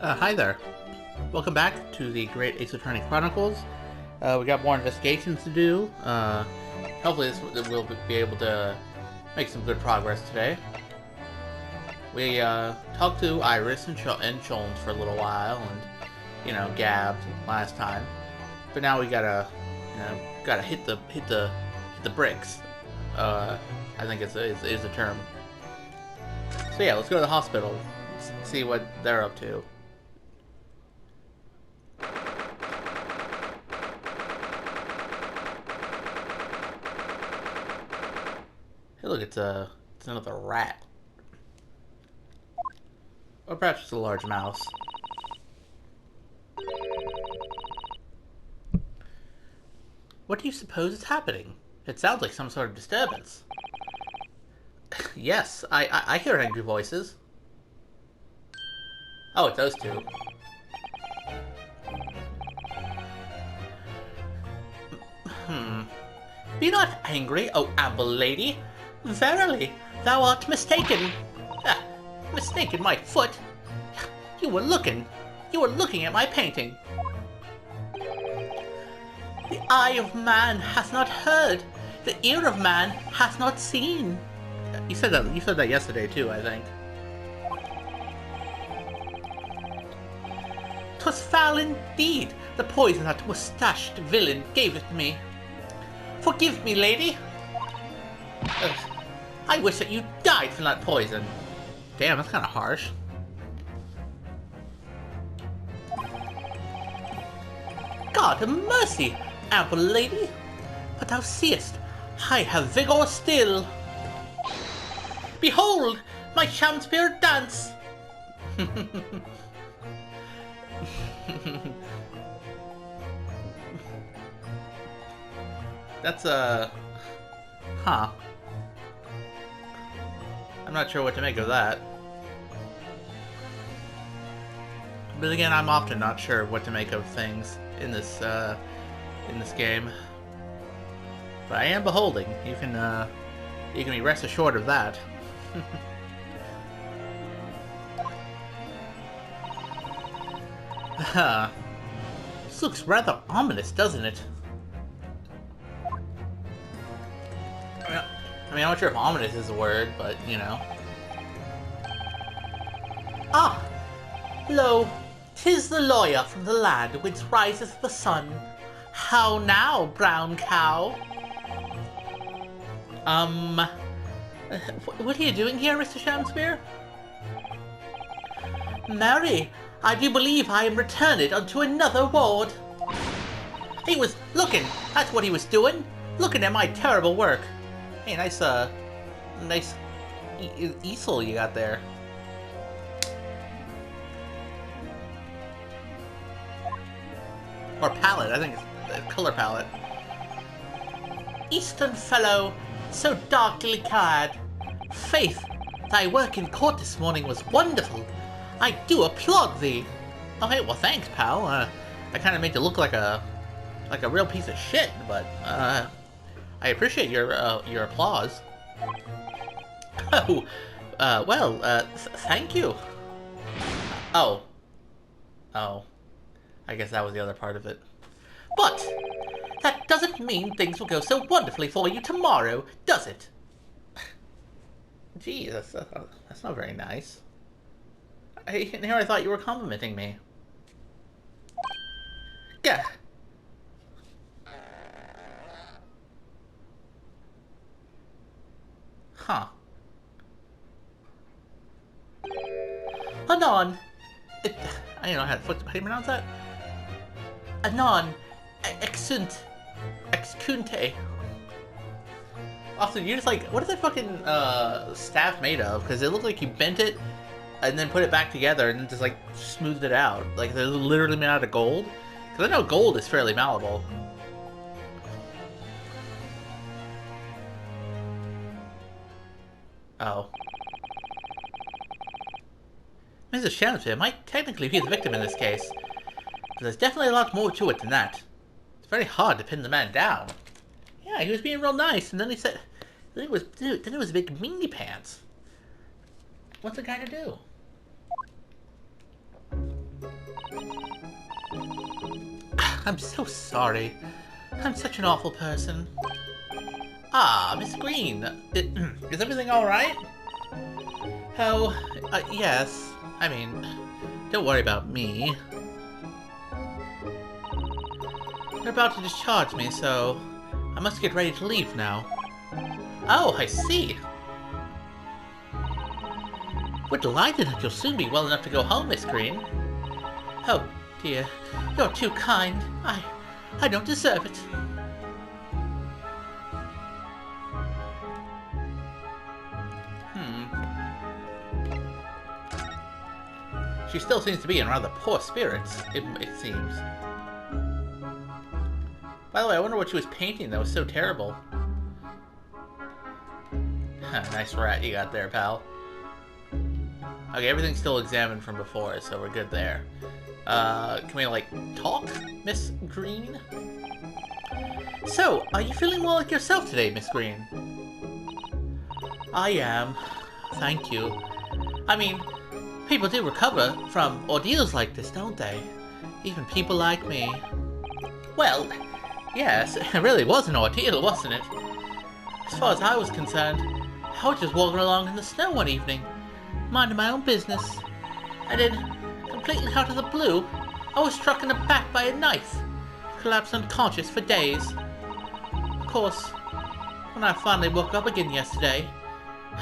Hi there. Welcome back to the Great Ace Attorney Chronicles. We got more investigations to do. Hopefully we'll be able to make some good progress today. We talked to Iris and Sholmes for a little while and, gabbed last time. But now we gotta hit the bricks. I think is the term. So yeah, let's go to the hospital. See what they're up to. Hey, look, it's another rat. Or perhaps it's a large mouse. What do you suppose is happening? It sounds like some sort of disturbance. Yes, I hear angry voices. Oh, it's those two. Be not angry, O amble lady. Verily, thou art mistaken. Mistaken my foot. You were looking at my painting. The eye of man hath not heard, the ear of man hath not seen. You said that yesterday too, I think. 'Twas foul indeed, the poison that mustached villain gave it me. Forgive me, lady. I wish that you died from that poison. Damn, that's kind of harsh. God have mercy, ample lady. But thou seest, I have vigor still. Behold, my Shakespeare dance. That's huh. I'm not sure what to make of that. But again, I'm often not sure what to make of things in this game. But I am beholding. You can be rest assured of that. This looks rather ominous, doesn't it? I mean, I'm not sure if ominous is a word, but, Ah! Lo, 'tis the lawyer from the land whence riseth the sun. How now, brown cow? What are you doing here, Mr. Shakespeare? Marry, I do believe I am returned unto another ward. He was looking, that's what he was doing, looking at my terrible work. Hey, nice easel you got there. Or palette, I think it's a color palette. Eastern fellow, so darkly clad. Faith, thy work in court this morning was wonderful. I do applaud thee. Oh, hey, well, thanks, pal. I kind of made you look like a real piece of shit, but I appreciate your applause. Oh, thank you. Oh. I guess that was the other part of it. But that doesn't mean things will go so wonderfully for you tomorrow, does it? Gee, that's not very nice. Here I thought you were complimenting me. Gah. Huh. Anon. I don't know how do you pronounce that? Anon. Excunte. Also, you're just like, what is that fucking staff made of? Because it looked like you bent it and then put it back together and then just like smoothed it out. Like they're literally made out of gold. Because I know gold is fairly malleable. Oh. Mrs. Shakespeare might technically be the victim in this case, but there's definitely a lot more to it than that. It's very hard to pin the man down. Yeah, he was being real nice, and then he said, then it was big meanie pants. What's the guy to do? I'm so sorry. I'm such an awful person. Ah, Miss Green. Is everything alright? Oh, yes. I mean, don't worry about me. They're about to discharge me, so I must get ready to leave now. Oh, I see. We're delighted that you'll soon be well enough to go home, Miss Green. Oh, dear. You're too kind. I don't deserve it. She still seems to be in rather poor spirits, it seems. By the way, I wonder what she was painting that was so terrible. Nice rat you got there, pal. Okay, everything's still examined from before, so we're good there. Can we, like, talk, Miss Green? So, are you feeling more like yourself today, Miss Green? I am. Thank you. I mean, people do recover from ordeals like this, don't they? Even people like me. Well, yes, it really was an ordeal, wasn't it? As far as I was concerned, I was just walking along in the snow one evening, minding my own business. And then, completely out of the blue, I was struck in the back by a knife, collapsed unconscious for days. Of course, when I finally woke up again yesterday,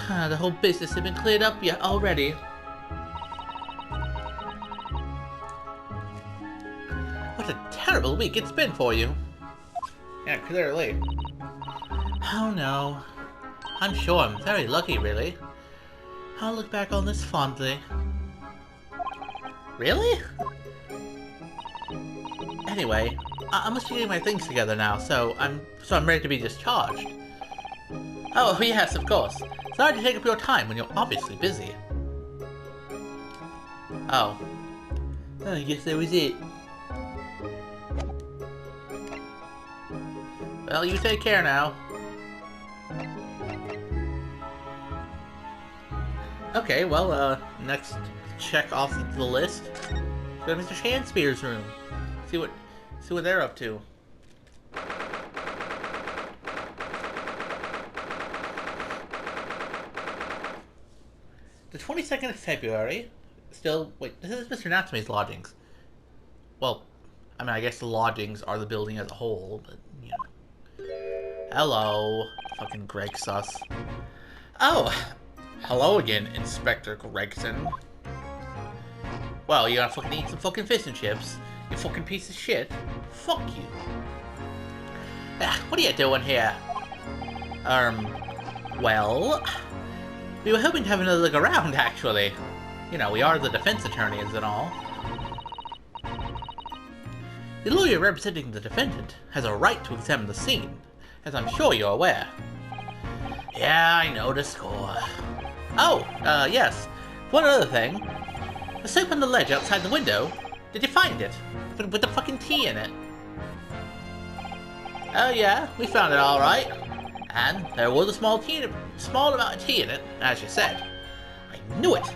the whole business had been cleared up yet already. What a terrible week it's been for you. Yeah, clearly. Oh no. I'm sure I'm very lucky, really. I'll look back on this fondly. Really? Anyway, I must be getting my things together now, so I'm ready to be discharged. Oh, yes, of course. Sorry to take up your time when you're obviously busy. Oh. I guess that was it. Well, you take care now. Okay, well, next check off the list. Go to Mr. Shanspeare's room. See what they're up to. The 22nd of February. Still, wait, this is Mr. Natsume's lodgings. Well, I mean, I guess the lodgings are the building as a whole, but, you know. Hello, fucking Greg Sus. Oh, hello again, Inspector Gregson. Well, you gotta fucking eat some fucking fish and chips, you fucking piece of shit. Fuck you. What are you doing here? Well, we were hoping to have another look around, actually. You know, we are the defense attorneys and all. The lawyer representing the defendant has a right to examine the scene, as I'm sure you're aware. Yeah, I know the score. Oh, yes. One other thing. The soap on the ledge outside the window. Did you find it? With the fucking tea in it. Oh yeah, we found it alright. And there was a small amount of tea in it, as you said. I knew it.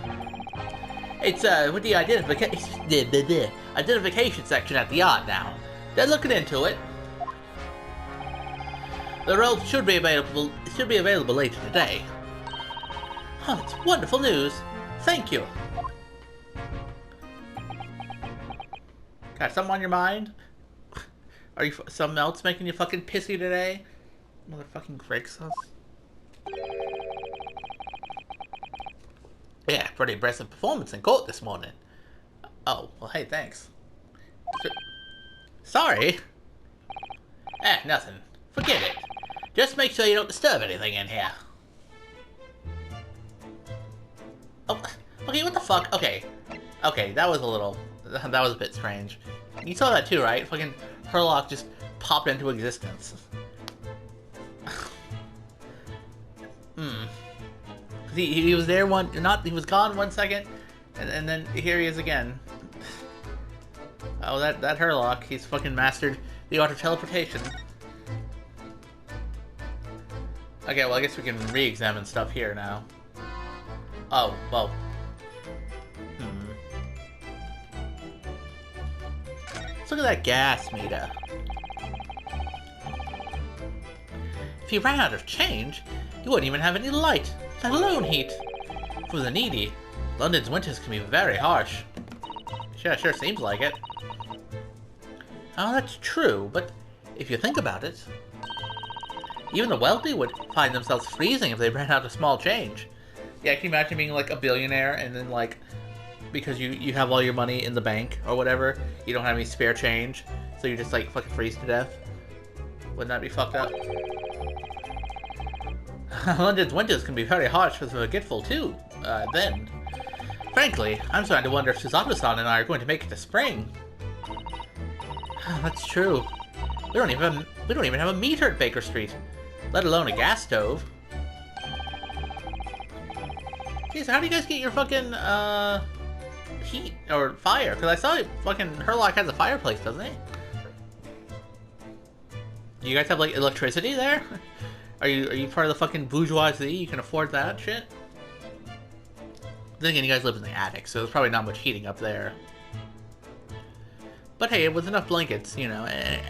It's, with the identification section at the yard now. They're looking into it. The results should be available later today. Oh, that's wonderful news. Thank you. Got something on your mind? Are you something else making you fucking pissy today? Motherfucking Greg Sus. Yeah, pretty impressive performance in court this morning. Oh, well, hey, thanks. Sorry? Nothing. Forget it. Just make sure you don't disturb anything in here. Oh, okay, what the fuck? Okay. Okay, that was a bit strange. You saw that too, right? Fucking Herlock just popped into existence. He was there he was gone 1 second, and then here he is again. Oh, that Herlock, he's fucking mastered the art of teleportation. Okay, well, I guess we can re-examine stuff here now. Oh, well. look at that gas meter. If you ran out of change, you wouldn't even have any light, let alone heat. For the needy, London's winters can be very harsh. Sure seems like it. Oh, that's true, but if you think about it, even the wealthy would find themselves freezing if they ran out of small change. Yeah, can you imagine being like a billionaire and then like, because you have all your money in the bank or whatever, you don't have any spare change, so you just like fucking freeze to death? Wouldn't that be fucked up? London's winters can be very harsh for the forgetful too, then. Frankly, I'm starting to wonder if Susato-san and I are going to make it to spring. That's true. We don't even have a meter at Baker Street, let alone a gas stove. Jeez, how do you guys get your fucking, heat or fire? Because I saw fucking Herlock has a fireplace, doesn't he? Do you guys have like electricity there? Are you part of the fucking bourgeoisie? You can afford that shit? Then again, you guys live in the attic, so there's probably not much heating up there. But hey, with enough blankets, you know,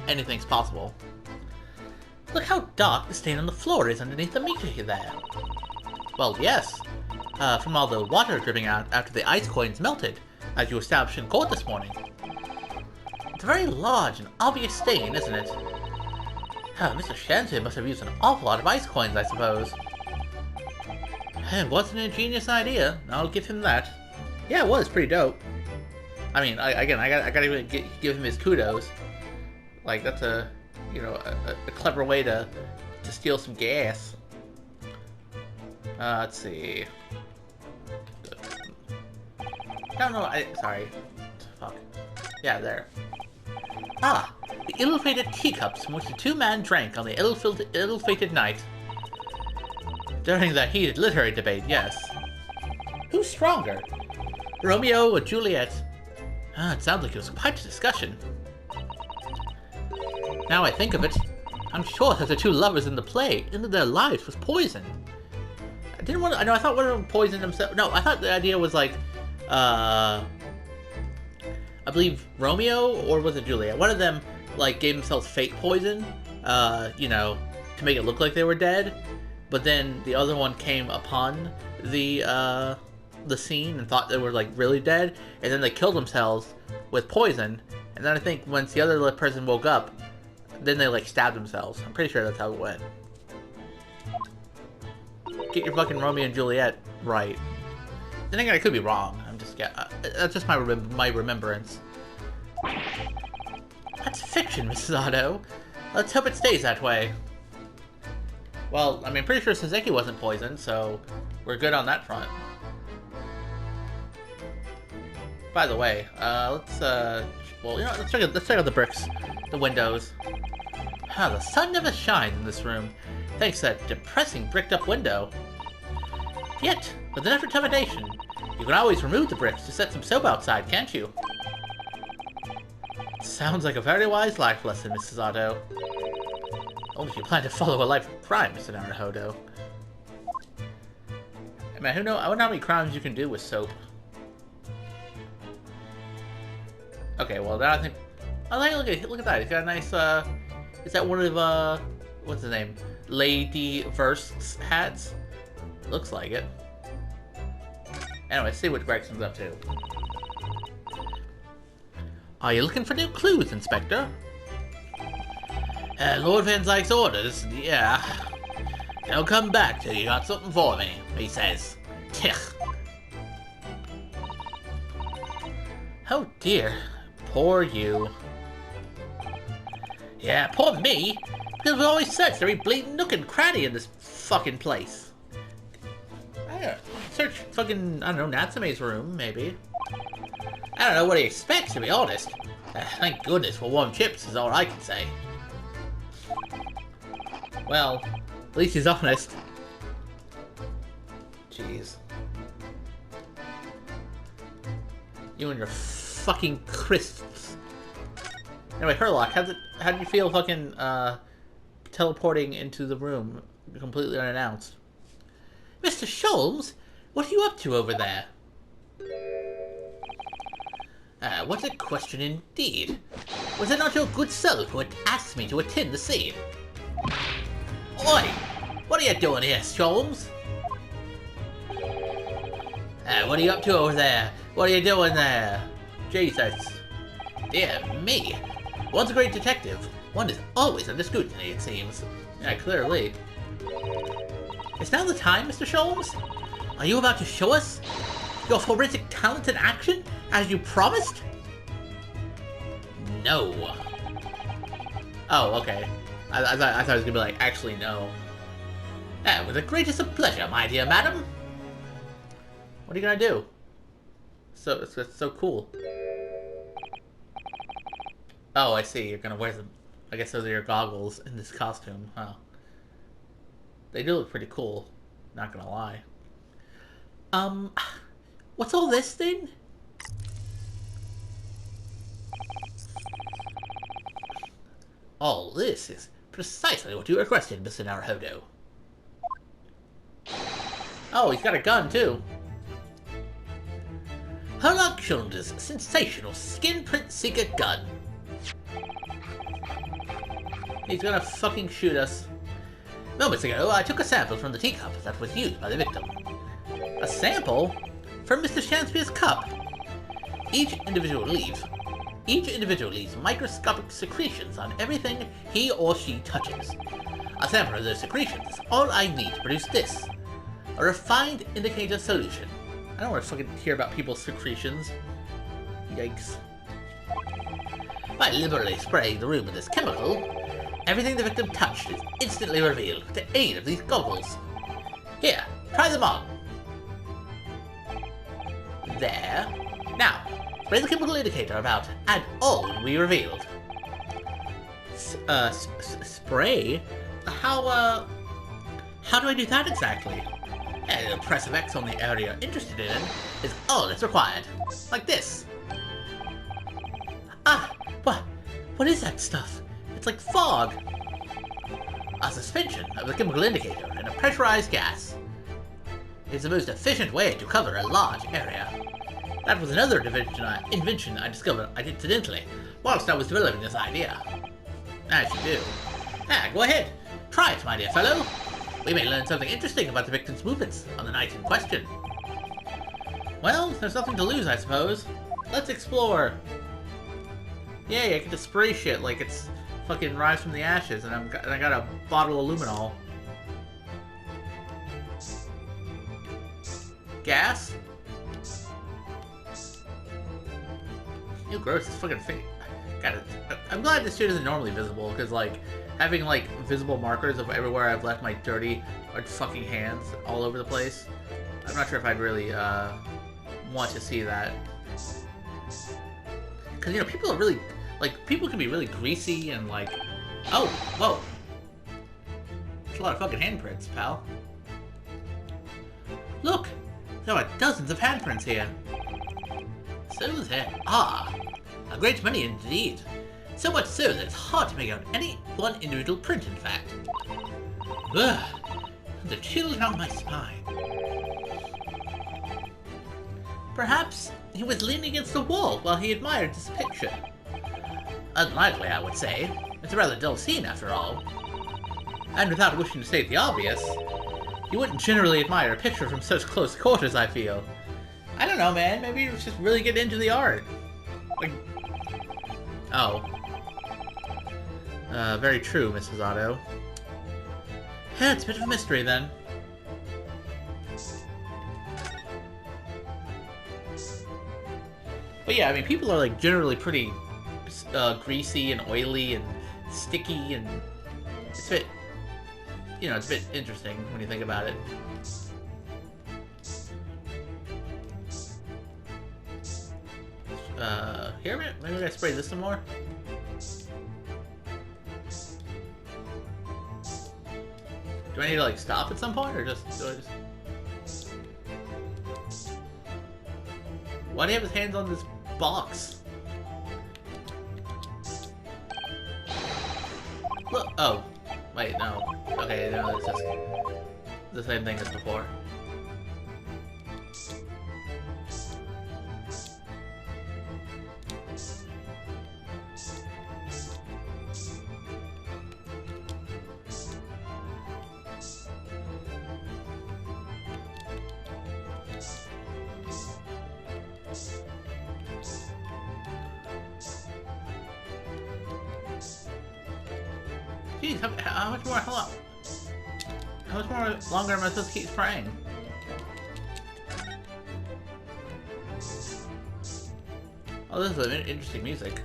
anything's possible. Look how dark the stain on the floor is underneath the meter there. Well, yes. From all the water dripping out after the ice coins melted, as you established in court this morning. It's a very large and obvious stain, isn't it? Mr. Shanty must have used an awful lot of ice coins, I suppose. It wasn't an ingenious idea, I'll give him that. Yeah, it was pretty dope. I mean, I gotta give him his kudos. Like, that's a, you know, a clever way to steal some gas. Let's see. No, sorry. Fuck. Yeah, there. Ah, the ill-fated teacups from which the two men drank on the ill-fated night. During the heated literary debate, yes. Who's stronger? Romeo or Juliet? It sounds like it was quite a discussion. Now I think of it, I'm sure that the two lovers in the play ended their lives with poison. I thought one of them poisoned himself. No, I thought the idea was like, I believe Romeo, or was it Juliet? One of them, like, gave themselves fake poison, you know, to make it look like they were dead. But then the other one came upon the scene and thought they were, like, really dead. And then they killed themselves with poison. And then I think once the other person woke up, then they, like, stabbed themselves. I'm pretty sure that's how it went. Get your fucking Romeo and Juliet right. Then again, I could be wrong. That's just my remembrance. That's fiction, Mrs. Otto. Let's hope it stays that way. Well, I mean, I'm pretty sure Suzuki wasn't poisoned, so we're good on that front. By the way, well, you know, let's check out the bricks, the windows. The sun never shines in this room, thanks to that depressing bricked-up window. Yet, with enough determination, you can always remove the bricks to set some soap outside, can't you? Sounds like a very wise life lesson, Mrs. Otto. Only if you plan to follow a life of crime, Mr. Naruhodo. I mean, who knows? I wonder how many crimes you can do with soap. Okay, well, now I think... Oh, look at that. He's got a nice, is that one of, what's his name? Lady Verst's hats? Looks like it. Anyway, let's see what Gregson's up to. Are you looking for new clues, Inspector? Lord Van Zyke's orders, yeah. Don't come back till you got something for me, he says. Tch. Oh dear, poor you. Yeah, poor me, because we always searched every bleeding nook and cranny in this fucking place. Search fucking, I don't know, Natsume's room, maybe. I don't know what he expects, to be honest. Thank goodness for warm chips is all I can say. Well, at least he's honest. Jeez. You and your fucking crisps. Anyway, Herlock, how did you feel fucking, teleporting into the room completely unannounced? Mr. Sholmes, what are you up to over there? What a question indeed. Was it not your good self who had asked me to attend the scene? Oi! What are you doing here, Sholmes? What are you up to over there? What are you doing there? Jesus. Dear me. Once a great detective, one is always under scrutiny, it seems. Yeah, clearly. Is now the time, Mr. Sholmes? Are you about to show us your forensic talent in action, as you promised? No. Oh, okay. I thought it was gonna be like, actually, no. With the greatest of pleasure, my dear madam. What are you gonna do? It's so cool. Oh, I see. You're gonna wear them. I guess those are your goggles in this costume, huh? They do look pretty cool. Not gonna lie. What's all this thing? All this is precisely what you requested, Mr. Naruhodo. Oh, he's got a gun, too. Herlock Sholmes' sensational skin print seeker gun. He's gonna fucking shoot us. Moments ago, I took a sample from the teacup that was used by the victim. A sample? From Mr. Shakespeare's cup? Each individual leaves microscopic secretions on everything he or she touches. A sample of those secretions is all I need to produce this. A refined indicator solution. I don't want to fucking hear about people's secretions. Yikes. By liberally spraying the room with this chemical, everything the victim touched is instantly revealed with the aid of these goggles. Here, try them on. There. Now, spray the chemical indicator about, and all will be revealed. Spray? How do I do that exactly? An impressive X on the area you're interested in is all that's required. Like this. Ah, what is that stuff? It's like fog. A suspension of the chemical indicator in a pressurized gas. It's the most efficient way to cover a large area. That was another invention I discovered incidentally whilst I was developing this idea. As you do. Go ahead. Try it, my dear fellow. We may learn something interesting about the victim's movements on the night in question. Well, there's nothing to lose, I suppose. Let's explore. Yay, I get to spray shit like it's fucking Rise from the Ashes, and I got a bottle of luminol. Gas? Ew, gross, it's fucking fake. I'm glad this shit isn't normally visible, because, like, having, like, visible markers of everywhere I've left my dirty or fucking hands all over the place, I'm not sure if I'd really, want to see that. Because, you know, people are really, like, people can be really greasy and, like, oh, whoa. There's a lot of fucking handprints, pal. Look! There are dozens of handprints here. So there are. A great many indeed. So much so that it's hard to make out any one individual print, in fact. Ugh. The chill down my spine. Perhaps he was leaning against the wall while he admired this picture. Unlikely, I would say. It's a rather dull scene, after all. And without wishing to state the obvious, you wouldn't generally admire a picture from such close quarters, I feel. I don't know, man. Maybe you just really get into the art. Like... Oh. Very true, Mrs. Otto. Yeah, it's a bit of a mystery, then. But yeah, I mean, people are, like, generally pretty greasy and oily and sticky, and it's a bit, you know, it's a bit interesting when you think about it. Here, maybe I gotta spray this some more? Do I need to, like, stop at some point, or do I just... Why do you have his hands on this box? Look, oh. Wait, no. Okay, no, it's just the same thing as before. Jeez, how much more? Hello. How much more longer am I supposed to keep spraying? Oh, this is interesting music.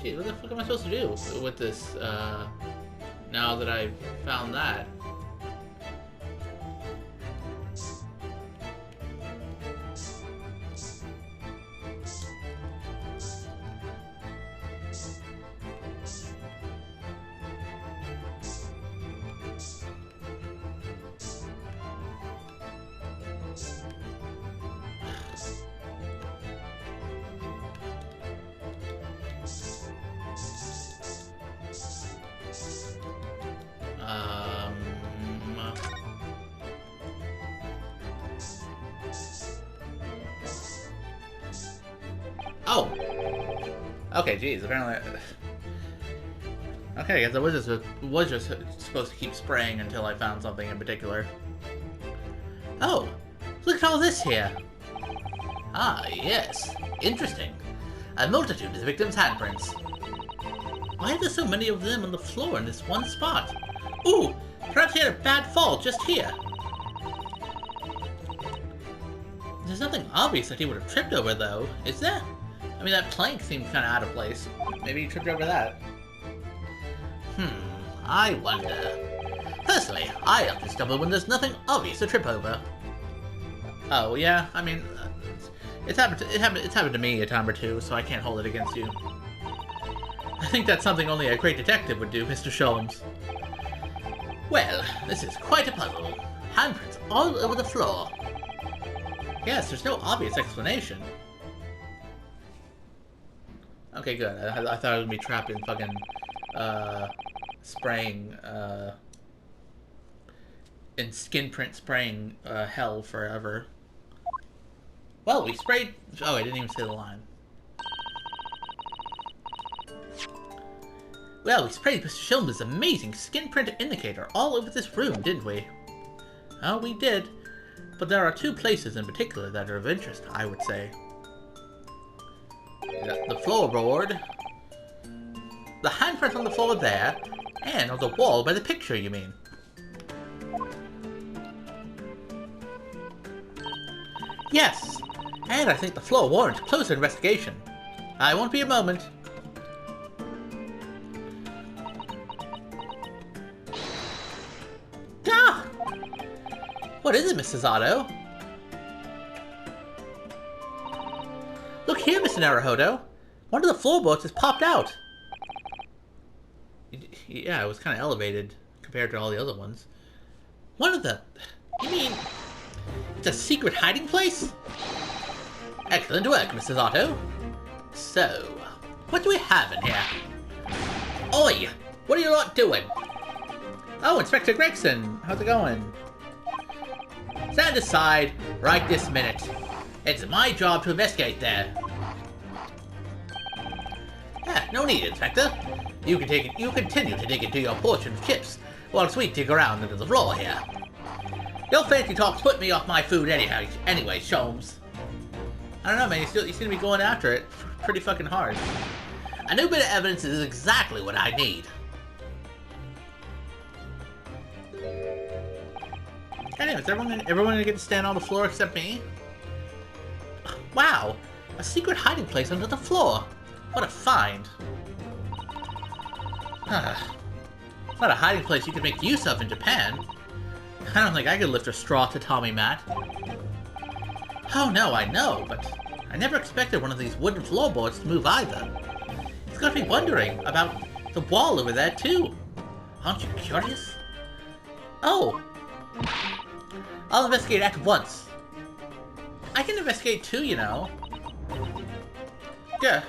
Gee, what the fuck am I supposed to do with this, now that I've found that? Oh! Okay, geez, apparently... Okay, I guess I was just supposed to keep spraying until I found something in particular. Oh! Look at all this here! Ah, yes. Interesting. A multitude of the victims' handprints. Why are there so many of them on the floor in this one spot? Ooh! Perhaps he had a bad fall just here. There's nothing obvious that he would have tripped over, though, is there? I mean, that plank seemed kind of out of place. Maybe he tripped over that. I wonder. Personally, I often stumble when there's nothing obvious to trip over. Oh, yeah, I mean, it's happened to me a time or two, so I can't hold it against you. I think that's something only a great detective would do, Mr. Sholmes. Well, this is quite a puzzle. Handprints all over the floor. Yes, there's no obvious explanation. Okay, good. I thought I would be trapped in fucking, spraying, in skin print spraying, hell forever. Well, we sprayed... Oh, I didn't even say the line. Well, we sprayed Mr. Sholmes' amazing skin print indicator all over this room, didn't we? Oh, we did. But there are two places in particular that are of interest, I would say. The floorboard, the handprint on the floor there, and on the wall by the picture, you mean? Yes, and I think the floor warrants closer investigation. I won't be a moment. Ah! What is it, Mrs. Otto? Look here, Mr. Naruhodo. One of the floorboards has popped out. Yeah, it was kind of elevated compared to all the other ones. One of the... You mean... It's a secret hiding place? Excellent work, Mrs. Otto. So, what do we have in here? Oi! What are you lot doing? Oh, Inspector Gregson. How's it going? Stand aside right this minute. It's my job to investigate there. Ah, no need, Inspector. You continue to dig into your portion of chips, whilst we dig around under the floor here. Your fancy talk's put me off my food anyway, Sholmes. I don't know, man. You seem to be going after it pretty fucking hard. A new bit of evidence is exactly what I need. Anyway, is everyone gonna get to stand on the floor except me? Wow! A secret hiding place under the floor! What a find! Not a hiding place you could make use of in Japan. I don't think I could lift a straw to Tommy Matt. Oh no, I know, but I never expected one of these wooden floorboards to move either. He's got me wondering about the wall over there too. Aren't you curious? Oh! I'll investigate at once. I can investigate too, you know. Yeah.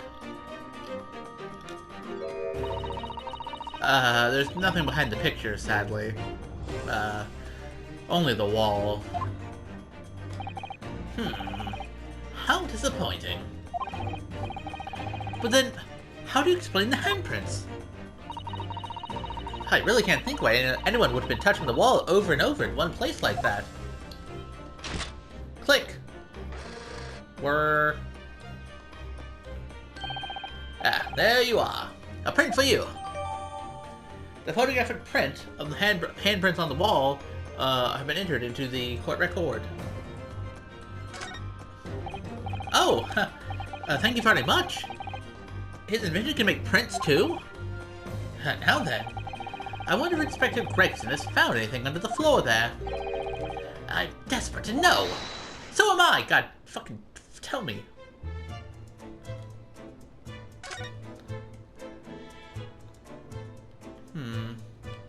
There's nothing behind the picture, sadly. Only the wall. How disappointing. But then, how do you explain the handprints? I really can't think why anyone would have been touching the wall over and over in one place like that. Click! There you are. A print for you. The photographic print of the handprints on the wall have been entered into the court record. Oh, thank you very much. His invention can make prints too? Now then, I wonder if Inspector Gregson has found anything under the floor there. I'm desperate to know. So am I. God, fucking tell me.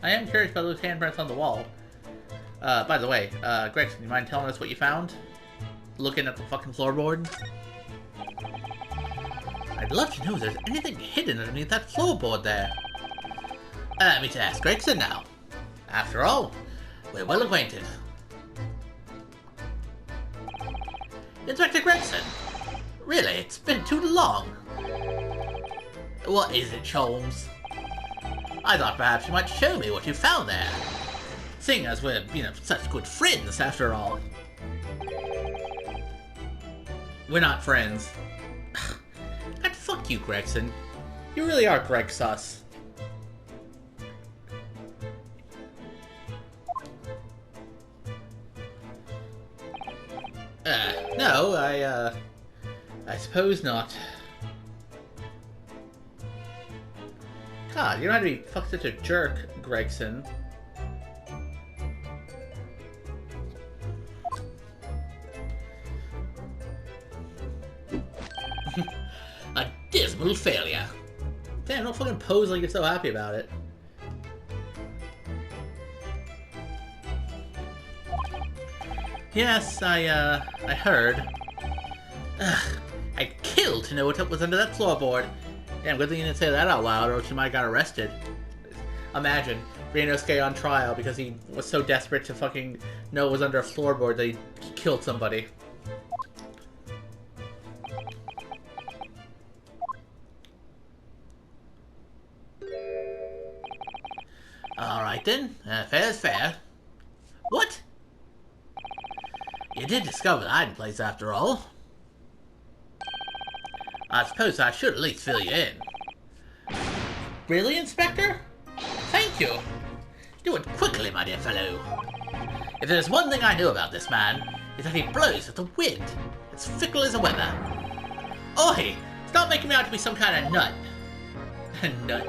I am curious about those handprints on the wall. By the way, Gregson, you mind telling us what you found? Looking at the fucking floorboard? I'd love to know if there's anything hidden underneath that floorboard there. Allow me to ask Gregson now. After all, we're well acquainted. Inspector Gregson! Really, it's been too long. What is it, Sholmes? I thought perhaps you might show me what you found there. Seeing as we're, such good friends after all. We're not friends. God, fuck you, Gregson. You really are Greg Sus. No, I suppose not. God, you don't have to be such a jerk, Gregson. A dismal failure. Damn, don't fucking pose like you're so happy about it. Yes, I heard. Ugh, I'd kill to know what was under that floorboard. Damn, good thing you didn't say that out loud, or she might have got arrested. Imagine, Ryunosuke on trial because he was so desperate to fucking know what was under a floorboard that he killed somebody. Alright then, fair's fair. What? You did discover the hiding place after all. I suppose I should at least fill you in. Really, Inspector? Thank you. Do it quickly, my dear fellow. If there's one thing I know about this man, it's that he blows with the wind. It's fickle as the weather. Oi! Stop making me out to be some kind of nut. Nut.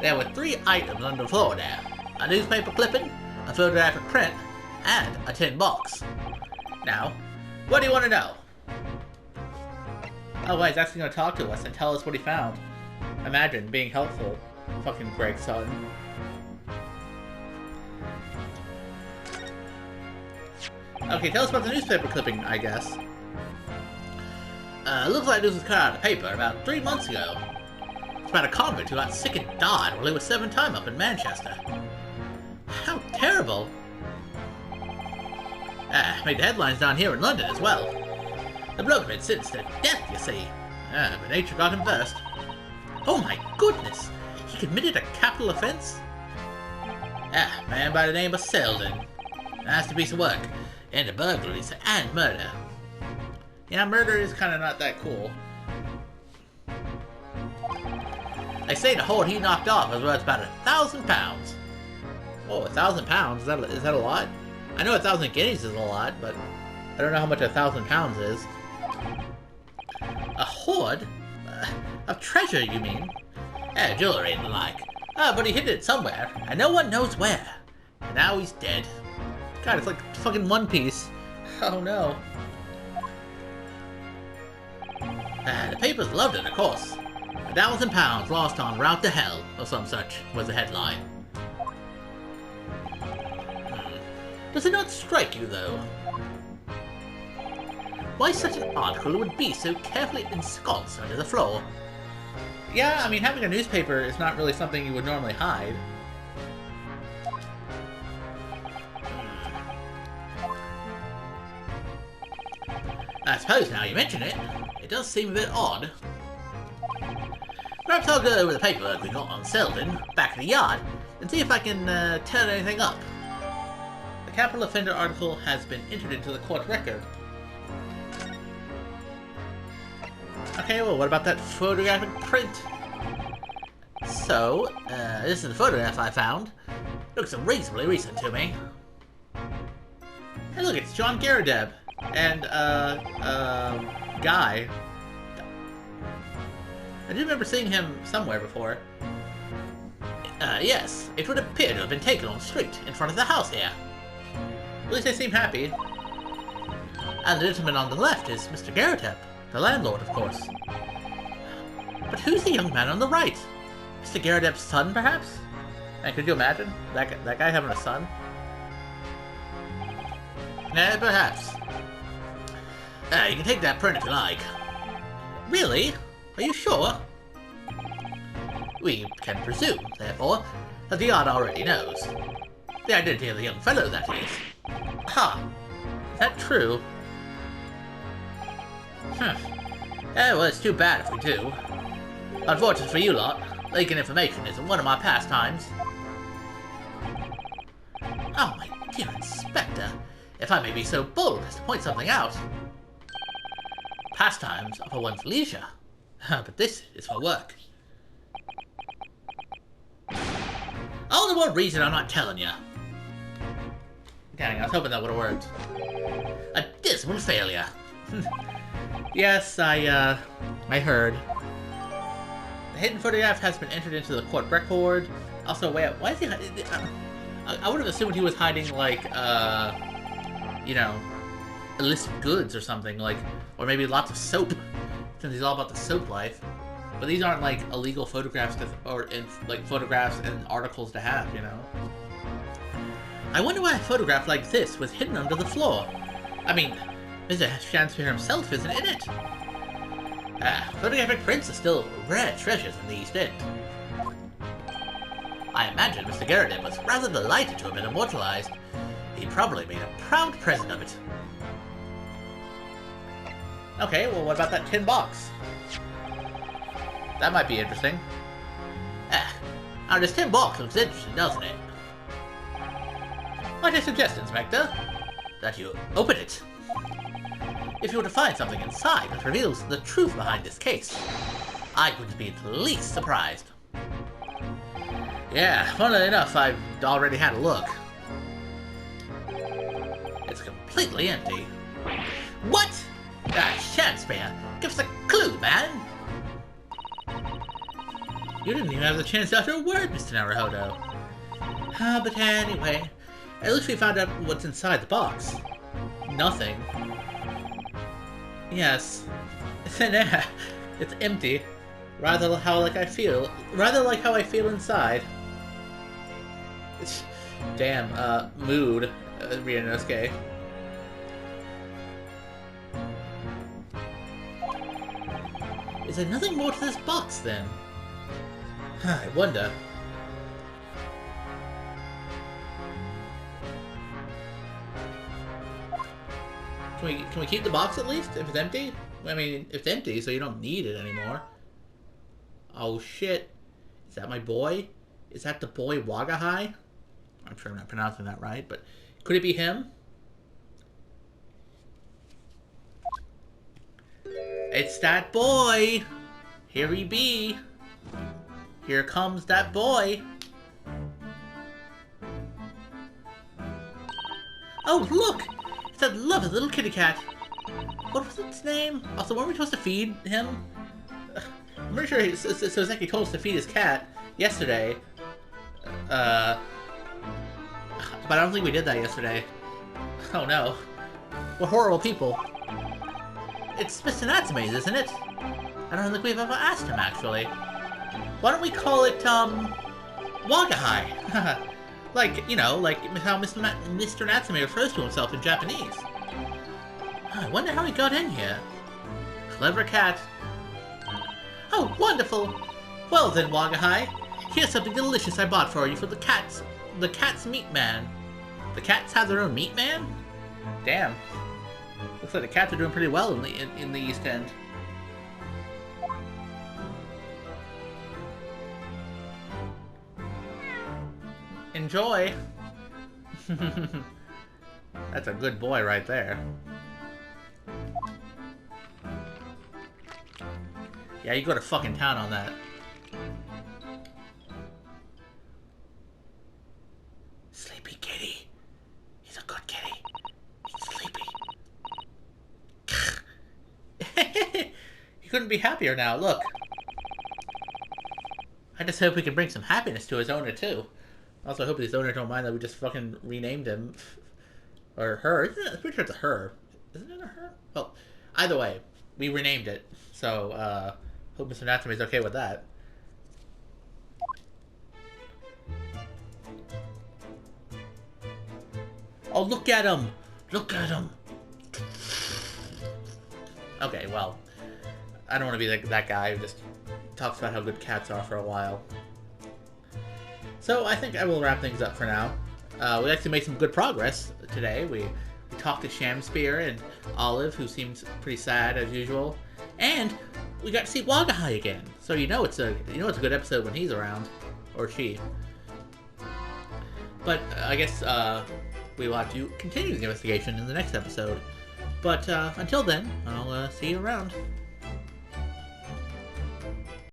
There were 3 items on the floor there. A newspaper clipping, a photographic print, and a tin box. Now, what do you want to know? Oh, well, he's actually going to talk to us and tell us what he found. Imagine being helpful. Fucking Greg Sutton. Okay, tell us about the newspaper clipping, I guess. Looks like this was cut out of the paper about 3 months ago. It's about a convict who got sick and died while he was serving time up in Manchester. How terrible! Made the headlines down here in London as well. The bloke had been sentenced to death, you see. But nature got him first. Oh my goodness! He committed a capital offence? Man by the name of Selden. Nasty piece of work. Into burglaries and murder. Yeah, murder is kind of not that cool. They say the hoard he knocked off was worth about £1,000. Oh, £1,000? Is that a lot? I know 1,000 guineas is a lot, but I don't know how much £1,000 is. A hoard? Of treasure, you mean? Jewelry and the like. But he hid it somewhere, and no one knows where. And now he's dead. God, it's like fucking One Piece. Oh no. The papers loved it, of course. £1,000 lost on route to hell, or some such, was the headline. Does it not strike you, though? Why such an article would be so carefully ensconced under the floor? Yeah, I mean, having a newspaper is not really something you would normally hide. I suppose now you mention it, it does seem a bit odd. Perhaps I'll go over the paperwork we got on Selden, back in the yard, and see if I can turn anything up. The capital offender article has been entered into the court record. Okay, well, what about that photographic print? So, this is the photograph I found. Looks reasonably recent to me. Hey, look, it's John Garadeb and, Guy. I do remember seeing him somewhere before. Yes, it would appear to have been taken on the street in front of the house here. At least they seem happy. And the gentleman on the left is Mr. Garadeb, the landlord, of course. But who's the young man on the right? Mr. Garadeb's son, perhaps? And could you imagine that guy having a son? Perhaps. You can take that print if you like. Really? Are you sure? We can presume, therefore, that the yard already knows. The identity of the young fellow, that is. Ha! Is that true? Well, it's too bad if we do. Unfortunately for you lot, leaking information isn't one of my pastimes. Oh, my dear Inspector, if I may be so bold as to point something out. Pastimes are for one's leisure, but this is for work. All the more reason I'm not telling you. Dang, I was hoping that would have worked. A dismal failure. Yes, I heard. The hidden photograph has been entered into the court record. Also, wait, why is he hiding? I would have assumed he was hiding, like, you know, illicit goods or something, like, or maybe lots of soap, since he's all about the soap life. But these aren't, like, illegal photographs like, photographs and articles to have, you know? I wonder why a photograph like this was hidden under the floor. I mean, Mr. Shakespeare himself isn't in it. Photographic prints are still rare treasures in the East End. I imagine Mr. Garadeb was rather delighted to have been immortalized. He probably made a proud present of it. Okay, well, what about that tin box? That might be interesting. Now this tin box looks interesting, doesn't it? Might I suggest, Inspector, that you open it? If you were to find something inside that reveals the truth behind this case, I would be the least surprised. Yeah, funnily enough, I've already had a look. It's completely empty. What? Shakespeare, give us a clue, man! You didn't even have the chance to utter a word, Mr. Naruhodo. But anyway, at least we found out what's inside the box. Nothing. Yes. Thin air. It's empty. Rather like how I feel inside. Damn, mood, Ryunosuke. Is there nothing more to this box, then? I wonder. Can we keep the box at least, if it's empty? I mean, if it's empty, so you don't need it anymore. Oh shit. Is that my boy? Is that the boy Wagahai? I'm sure I'm not pronouncing that right, but could it be him? It's that boy! Here he be! Here comes that boy! Oh, look! It's that lovely little kitty cat! What was its name? Also, weren't we supposed to feed him? I'm pretty sure Soseki told us to feed his cat yesterday. But I don't think we did that yesterday. Oh no. We're horrible people. It's Mr. Natsume's, isn't it? I don't think we've ever asked him, actually. Why don't we call it, Wagahai? Like, you know, like how Mr. Natsume refers to himself in Japanese. I wonder how he got in here. Clever cat. Oh, wonderful! Well then, Wagahai, here's something delicious I bought for you for the cat's meat man. The cats have their own meat man? Damn. Looks like the cats are doing pretty well in the East End. Enjoy! That's a good boy right there. Yeah, you go to fucking town on that. Sleepy kitty. He's a good kitty. He's sleepy. He couldn't be happier now, look. I just hope we can bring some happiness to his owner, too. Also, I hope his owner don't mind that we just fucking renamed him. Or her. I'm pretty sure it's a her. Isn't it a her? Well, either way, we renamed it. So, hope Mr. Natsumi is okay with that. Oh, look at him! Look at him! Okay, well, I don't want to be that guy who just talks about how good cats are for a while. So I think I will wrap things up for now. We actually made some good progress today. We talked to Shamspear and Olive, who seems pretty sad as usual, and we got to see Wagahai again. So you know it's a good episode when he's around, or she. But I guess we will have to continue the investigation in the next episode. But until then, I'll see you around.